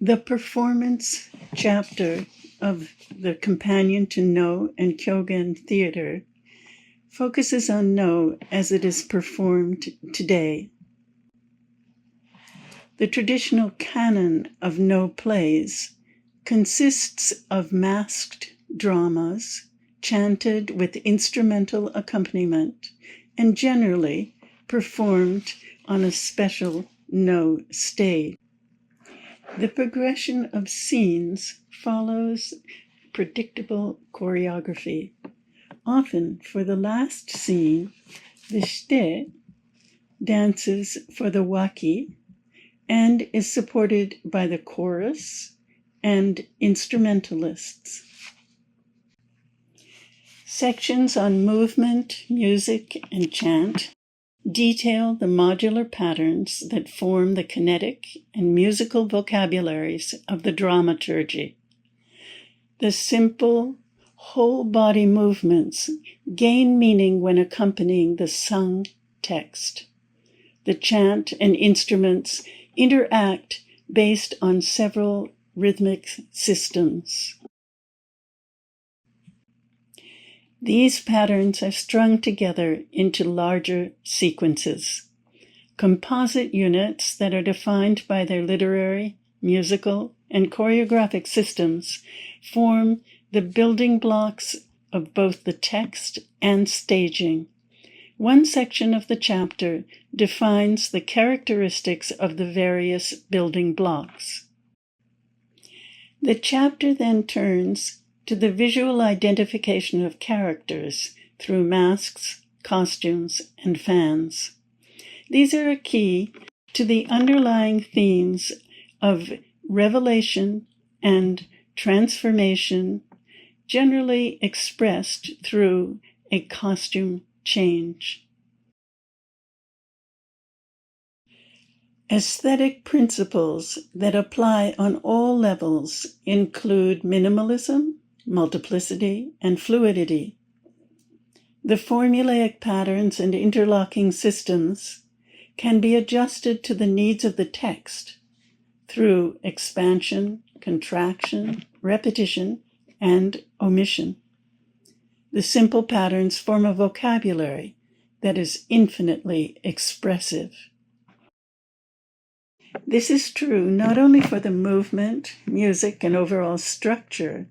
The performance chapter of the companion to Nō and Kyōgen Theatre focuses on Nō as it is performed today. The traditional canon of Nō plays consists of masked dramas chanted with instrumental accompaniment and generally performed on a special Nō stage. The progression of scenes follows predictable choreography. Often, for the last scene, the shite dances for the waki and is supported by the chorus and instrumentalists. Sections on movement, music, and chant detail the modular patterns that form the kinetic and musical vocabularies of the dramaturgy. The simple, whole-body movements gain meaning when accompanying the sung text. The chant and instruments interact based on several rhythmic systems. These patterns are strung together into larger sequences, composite units that are defined by their literary, musical, and choreographic systems form the building blocks of both the text and staging. One section of the chapter defines the characteristics of the various building blocks. The chapter then turns to the visual identification of characters through masks, costumes, and fans. These are a key to the underlying themes of revelation and transformation, generally expressed through a costume change. Aesthetic principles that apply on all levels include minimalism, multiplicity, and fluidity. The formulaic patterns and interlocking systems can be adjusted to the needs of the text through expansion, contraction, repetition, and omission. The simple patterns form a vocabulary that is infinitely expressive. This is true not only for the movement, music, and overall structure,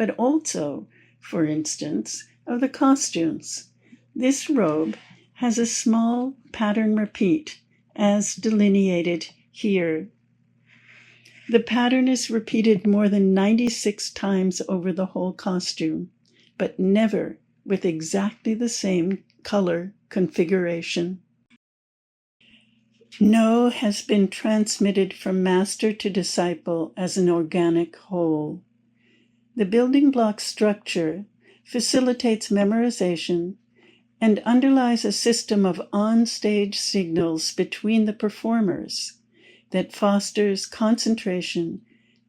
but also, for instance, of the costumes. This robe has a small pattern repeat, as delineated here. The pattern is repeated more than 96 times over the whole costume, but never with exactly the same color configuration. Nō has been transmitted from master to disciple as an organic whole. The building block structure facilitates memorization and underlies a system of on-stage signals between the performers that fosters concentration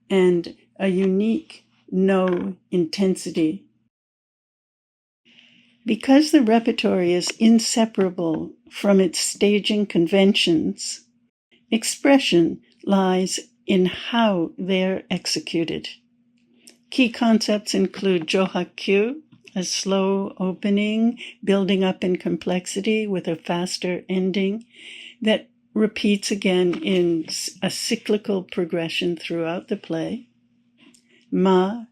and a unique Nō intensity. Because the repertory is inseparable from its staging conventions, expression lies in how they are executed. Key concepts include Johakkyu, a slow opening, building up in complexity with a faster ending that repeats again in a cyclical progression throughout the play. Ma,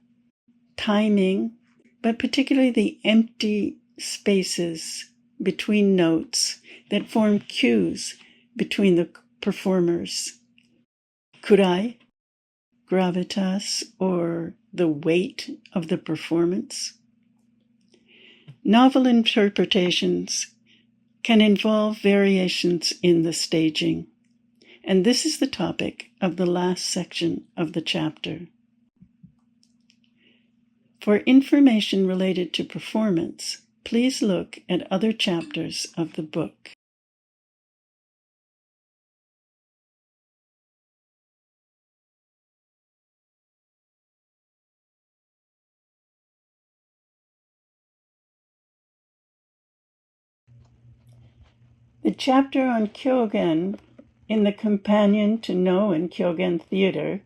timing, but particularly the empty spaces between notes that form cues between the performers. Kurai, gravitas, or the weight of the performance. Novel interpretations can involve variations in the staging, and this is the topic of the last section of the chapter. For information related to performance, please look at other chapters of the book. The chapter on Kyōgen in the companion to Nō and Kyōgen Theatre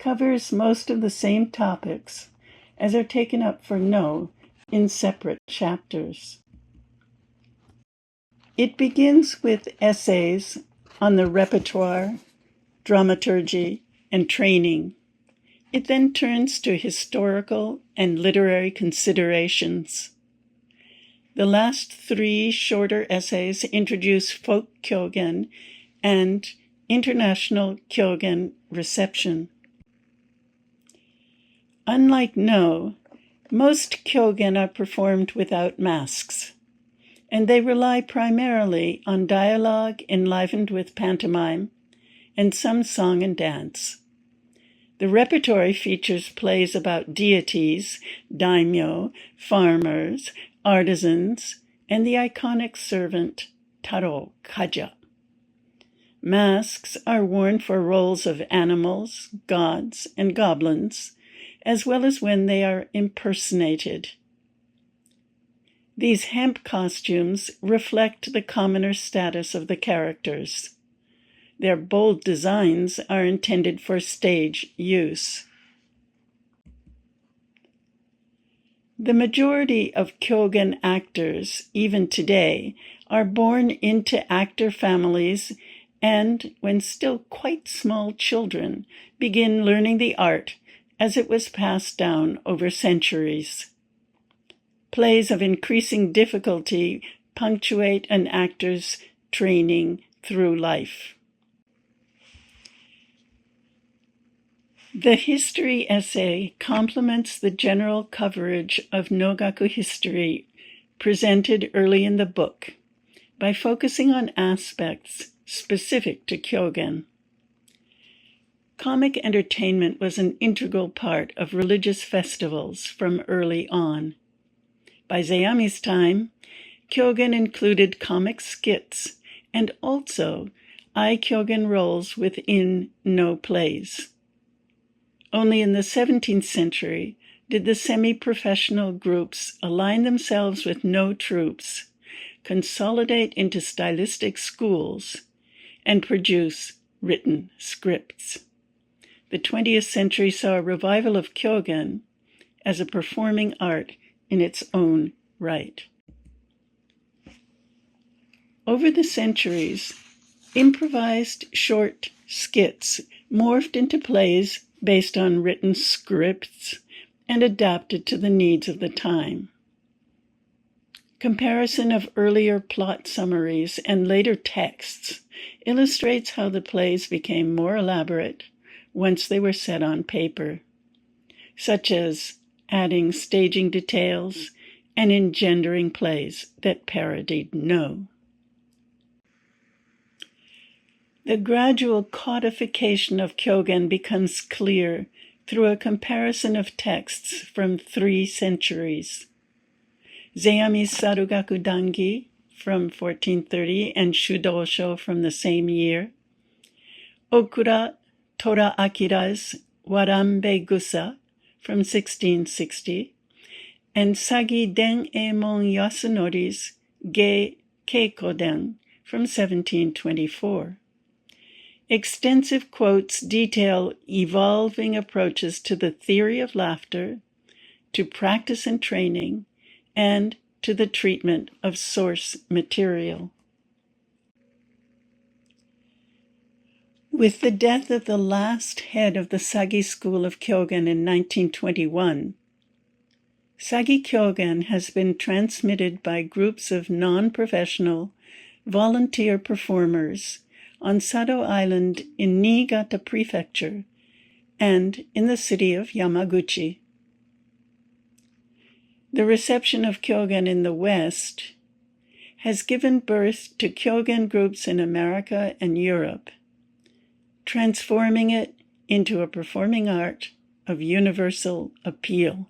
covers most of the same topics as are taken up for Nō in separate chapters. It begins with essays on the repertoire, dramaturgy, and training. It then turns to historical and literary considerations. The last 3 shorter essays introduce folk Kyōgen and international Kyōgen reception. Unlike Nō, most Kyōgen are performed without masks, and they rely primarily on dialogue enlivened with pantomime and some song and dance. The repertory features plays about deities, daimyo, farmers, artisans, and the iconic servant Taro Kaja. Masks are worn for roles of animals, gods, and goblins, as well as when they are impersonated. These hemp costumes reflect the commoner status of the characters. Their bold designs are intended for stage use. The majority of Kyōgen actors, even today, are born into actor families and, when still quite small children, begin learning the art as it was passed down over centuries. Plays of increasing difficulty punctuate an actor's training through life. The history essay complements the general coverage of Nogaku history presented early in the book by focusing on aspects specific to Kyōgen. Comic entertainment was an integral part of religious festivals from early on. By Zeami's time, Kyōgen included comic skits and also Kyōgen roles within Nō plays. Only in the 17th century did the semi-professional groups align themselves with Nō troupes, consolidate into stylistic schools, and produce written scripts. The 20th century saw a revival of Kyōgen as a performing art in its own right. Over the centuries, improvised short skits morphed into plays based on written scripts and adapted to the needs of the time. Comparison of earlier plot summaries and later texts illustrates how the plays became more elaborate once they were set on paper, such as adding staging details and engendering plays that parodied Nō. The gradual codification of Kyōgen becomes clear through a comparison of texts from 3 centuries. Zeami's Sarugaku Dangi from 1430 and Shudosho from the same year, Okura Tora Akira's Warambe Gusa from 1660, and Sagi Den-Emon Yasunori's Ge Keikoden from 1724. Extensive quotes detail evolving approaches to the theory of laughter, to practice and training, and to the treatment of source material. With the death of the last head of the Sagi school of Kyōgen in 1921, Sagi Kyōgen has been transmitted by groups of non-professional, volunteer performers on Sado Island in Niigata Prefecture and in the city of Yamaguchi. The reception of Kyōgen in the West has given birth to Kyōgen groups in America and Europe, transforming it into a performing art of universal appeal.